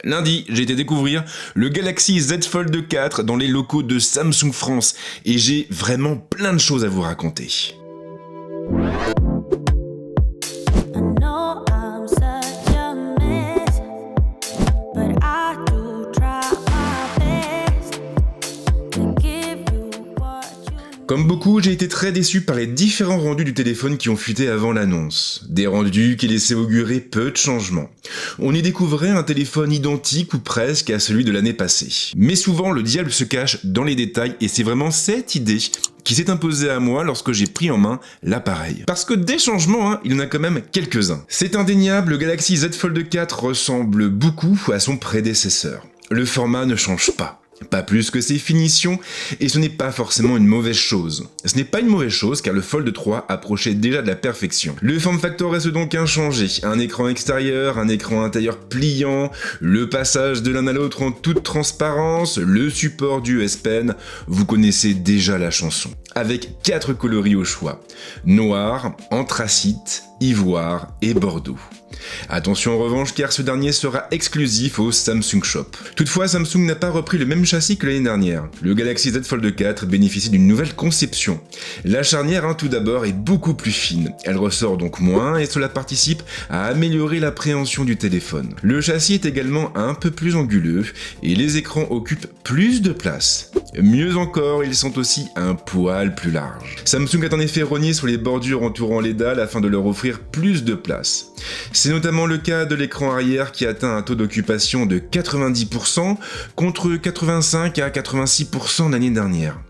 Lundi, j'ai été découvrir le Galaxy Z Fold 4 dans les locaux de Samsung France et j'ai vraiment plein de choses à vous raconter. Comme beaucoup, j'ai été très déçu par les différents rendus du téléphone qui ont fuité avant l'annonce. Des rendus qui laissaient augurer peu de changements. On y découvrait un téléphone identique ou presque à celui de l'année passée. Mais souvent, le diable se cache dans les détails et c'est vraiment cette idée qui s'est imposée à moi lorsque j'ai pris en main l'appareil. Parce que des changements, il y en a quand même quelques-uns. C'est indéniable, le Galaxy Z Fold 4 ressemble beaucoup à son prédécesseur. Le format ne change pas. Pas plus que ses finitions, et ce n'est pas forcément une mauvaise chose. Ce n'est pas une mauvaise chose car le Fold 3 approchait déjà de la perfection. Le form factor reste donc inchangé, un écran extérieur, un écran intérieur pliant, le passage de l'un à l'autre en toute transparence, le support du S Pen, vous connaissez déjà la chanson. Avec 4 coloris au choix, noir, anthracite, ivoire et bordeaux. Attention en revanche car ce dernier sera exclusif au Samsung Shop. Toutefois, Samsung n'a pas repris le même châssis que l'année dernière. Le Galaxy Z Fold 4 bénéficie d'une nouvelle conception. La charnière tout d'abord est beaucoup plus fine, elle ressort donc moins et cela participe à améliorer l'appréhension du téléphone. Le châssis est également un peu plus anguleux et les écrans occupent plus de place. Mieux encore, ils sont aussi un poil plus larges. Samsung a en effet rogné sur les bordures entourant les dalles afin de leur offrir plus de place. C'est notamment le cas de l'écran arrière qui atteint un taux d'occupation de 90% contre 85 à 86% l'année dernière.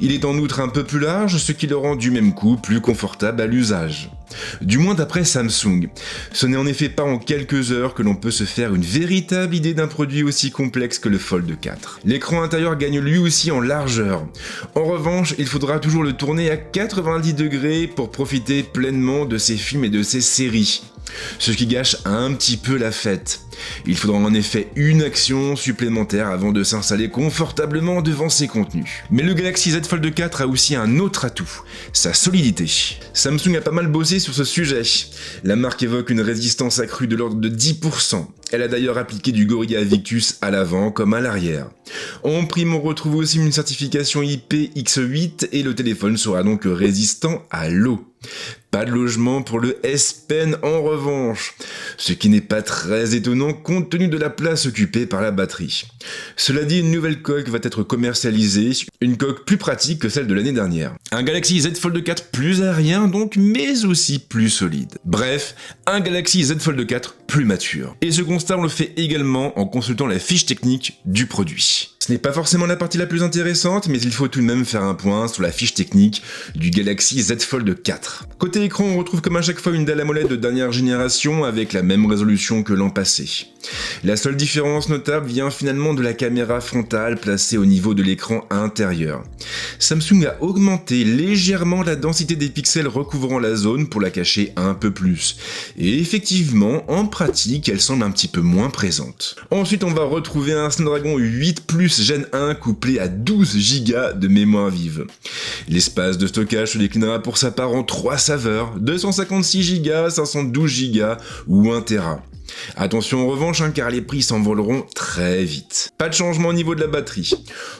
Il est en outre un peu plus large, ce qui le rend du même coup plus confortable à l'usage. Du moins d'après Samsung. Ce n'est en effet pas en quelques heures que l'on peut se faire une véritable idée d'un produit aussi complexe que le Fold 4. L'écran intérieur gagne lui aussi en largeur. En revanche, il faudra toujours le tourner à 90 degrés pour profiter pleinement de ses films et de ses séries. Ce qui gâche un petit peu la fête. Il faudra en effet une action supplémentaire avant de s'installer confortablement devant ses contenus. Mais le Galaxy Z Fold 4 a aussi un autre atout, sa solidité. Samsung a pas mal bossé sur ce sujet. La marque évoque une résistance accrue de l'ordre de 10%. Elle a d'ailleurs appliqué du Gorilla Victus à l'avant comme à l'arrière. En prime, on retrouve aussi une certification IPX8 et le téléphone sera donc résistant à l'eau. Pas de logement pour le S Pen en revanche, ce qui n'est pas très étonnant compte tenu de la place occupée par la batterie. Cela dit, une nouvelle coque va être commercialisée, une coque plus pratique que celle de l'année dernière. Un Galaxy Z Fold 4 plus aérien donc, mais aussi plus solide. Bref, un Galaxy Z Fold 4 plus mature. Et ce constat on le fait également en consultant la fiche technique du produit. Ce n'est pas forcément la partie la plus intéressante, mais il faut tout de même faire un point sur la fiche technique du Galaxy Z Fold 4. Côté écran, on retrouve comme à chaque fois une dalle AMOLED de dernière génération avec la même résolution que l'an passé. La seule différence notable vient finalement de la caméra frontale placée au niveau de l'écran intérieur. Samsung a augmenté légèrement la densité des pixels recouvrant la zone pour la cacher un peu plus. Et effectivement, en pratique, elle semble un petit peu moins présente. Ensuite, on va retrouver un Snapdragon 8 Plus Gen 1 couplé à 12 Go de mémoire vive. L'espace de stockage se déclinera pour sa part en 3 saveurs, 256 Go, 512 Go ou 1 Tera. Attention en revanche car les prix s'envoleront très vite. Pas de changement au niveau de la batterie.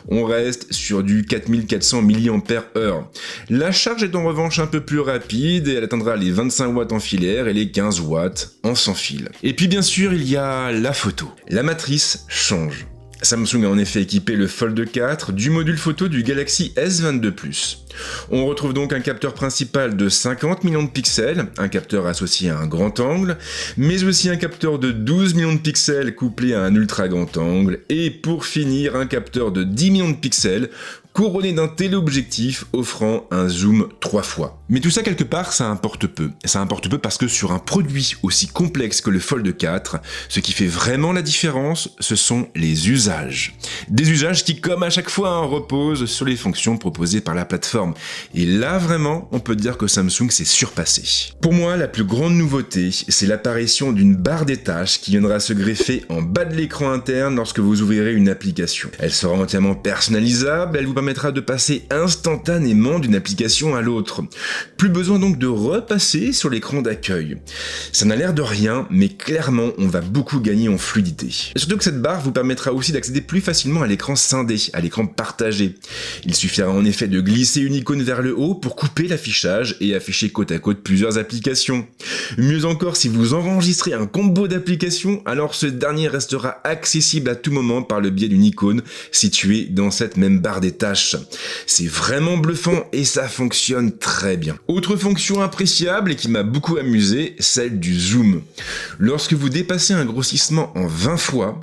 On reste sur du 4400 mAh. La charge est en revanche un peu plus rapide et elle atteindra les 25 watts en filaire et les 15 watts en sans fil. Et puis bien sûr il y a la photo. La matrice change. Samsung a en effet équipé le Fold 4 du module photo du Galaxy S22 Plus. On retrouve donc un capteur principal de 50 millions de pixels, un capteur associé à un grand angle, mais aussi un capteur de 12 millions de pixels couplé à un ultra grand angle, et pour finir un capteur de 10 millions de pixels couronné d'un téléobjectif offrant un zoom 3 fois. Mais tout ça quelque part ça importe peu. Ça importe peu parce que sur un produit aussi complexe que le Fold 4, ce qui fait vraiment la différence, ce sont les usages. Des usages qui comme à chaque fois reposent sur les fonctions proposées par la plateforme. Et là vraiment, on peut dire que Samsung s'est surpassé. Pour moi, la plus grande nouveauté, c'est l'apparition d'une barre des tâches qui viendra se greffer en bas de l'écran interne lorsque vous ouvrirez une application. Elle sera entièrement personnalisable, elle vous permettra permettra de passer instantanément d'une application à l'autre. Plus besoin donc de repasser sur l'écran d'accueil. Ça n'a l'air de rien, mais clairement on va beaucoup gagner en fluidité. Et surtout que cette barre vous permettra aussi d'accéder plus facilement à l'écran scindé, à l'écran partagé. Il suffira en effet de glisser une icône vers le haut pour couper l'affichage et afficher côte à côte plusieurs applications. Mieux encore, si vous enregistrez un combo d'applications, alors ce dernier restera accessible à tout moment par le biais d'une icône située dans cette même barre des tâches. C'est vraiment bluffant et ça fonctionne très bien. Autre fonction appréciable et qui m'a beaucoup amusé, celle du zoom. Lorsque vous dépassez un grossissement en 20 fois,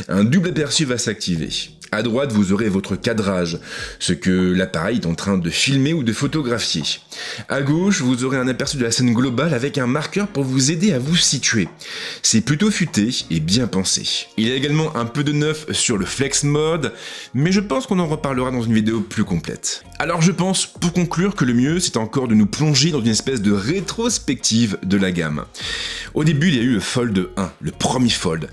un double aperçu va s'activer. À droite, vous aurez votre cadrage, ce que l'appareil est en train de filmer ou de photographier. À gauche, vous aurez un aperçu de la scène globale avec un marqueur pour vous aider à vous situer. C'est plutôt futé et bien pensé. Il y a également un peu de neuf sur le Flex Mode, mais je pense qu'on en reparlera dans une vidéo plus complète. Alors je pense, pour conclure, que le mieux, c'est encore de nous plonger dans une espèce de rétrospective de la gamme. Au début, il y a eu le Fold 1, le premier Fold.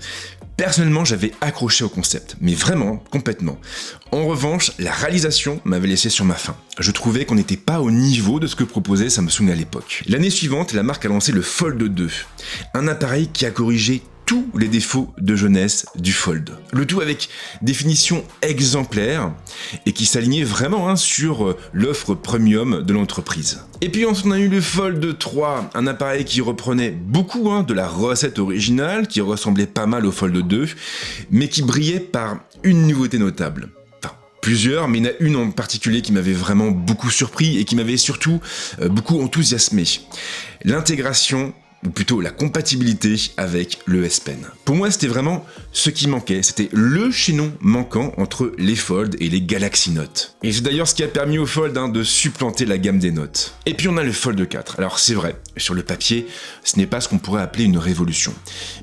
Personnellement, j'avais accroché au concept, mais vraiment, complètement. En revanche, la réalisation m'avait laissé sur ma faim. Je trouvais qu'on n'était pas au niveau de ce que proposait Samsung à l'époque. L'année suivante, la marque a lancé le Fold 2, un appareil qui a corrigé tous les défauts de jeunesse du Fold. Le tout avec des finitions exemplaires et qui s'alignait vraiment sur l'offre premium de l'entreprise. Et puis ensuite on a eu le Fold 3, un appareil qui reprenait beaucoup de la recette originale, qui ressemblait pas mal au Fold 2, mais qui brillait par une nouveauté notable. Plusieurs, mais il y en a une en particulier qui m'avait vraiment beaucoup surpris et qui m'avait surtout beaucoup enthousiasmé. L'intégration, ou plutôt la compatibilité avec le S Pen. Pour moi, c'était vraiment ce qui manquait, c'était le chaînon manquant entre les Fold et les Galaxy Note. Et c'est d'ailleurs ce qui a permis au Fold de supplanter la gamme des Note. Et puis on a le Fold 4. Alors c'est vrai, sur le papier, ce n'est pas ce qu'on pourrait appeler une révolution.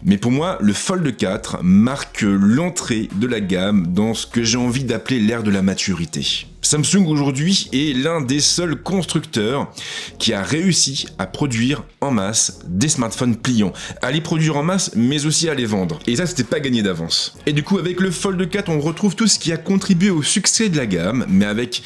Mais pour moi, le Fold 4 marque l'entrée de la gamme dans ce que j'ai envie d'appeler l'ère de la maturité. Samsung aujourd'hui est l'un des seuls constructeurs qui a réussi à produire en masse des smartphones pliants, à les produire en masse mais aussi à les vendre. Et ça, c'était pas gagné d'avance. Et du coup, avec le Fold 4, on retrouve tout ce qui a contribué au succès de la gamme, mais avec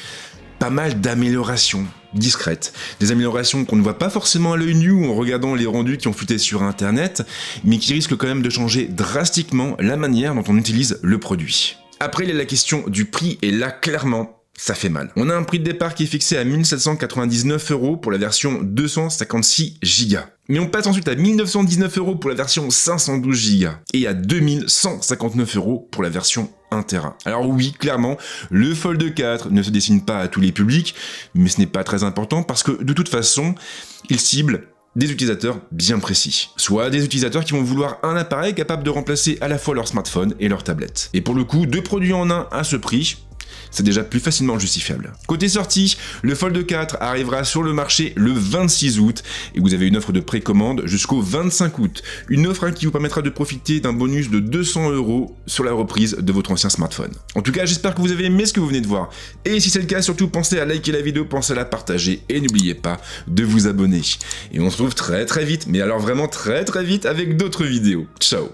pas mal d'améliorations discrètes. Des améliorations qu'on ne voit pas forcément à l'œil nu en regardant les rendus qui ont fuité sur internet, mais qui risquent quand même de changer drastiquement la manière dont on utilise le produit. Après, il y a la question du prix, et là, clairement, ça fait mal. On a un prix de départ qui est fixé à 1799 € pour la version 256 Go. Mais on passe ensuite à 1919 € pour la version 512 Go et à 2159 € pour la version 1 Tera. Alors oui, clairement, le Fold 4 ne se destine pas à tous les publics, mais ce n'est pas très important parce que de toute façon, il cible des utilisateurs bien précis. Soit des utilisateurs qui vont vouloir un appareil capable de remplacer à la fois leur smartphone et leur tablette. Et pour le coup, deux produits en un à ce prix, c'est déjà plus facilement justifiable. Côté sortie, le Fold 4 arrivera sur le marché le 26 août et vous avez une offre de précommande jusqu'au 25 août. Une offre qui vous permettra de profiter d'un bonus de 200 € sur la reprise de votre ancien smartphone. En tout cas, j'espère que vous avez aimé ce que vous venez de voir. Et si c'est le cas, surtout pensez à liker la vidéo, pensez à la partager et n'oubliez pas de vous abonner. Et on se retrouve très vite, mais alors vraiment très vite avec d'autres vidéos. Ciao!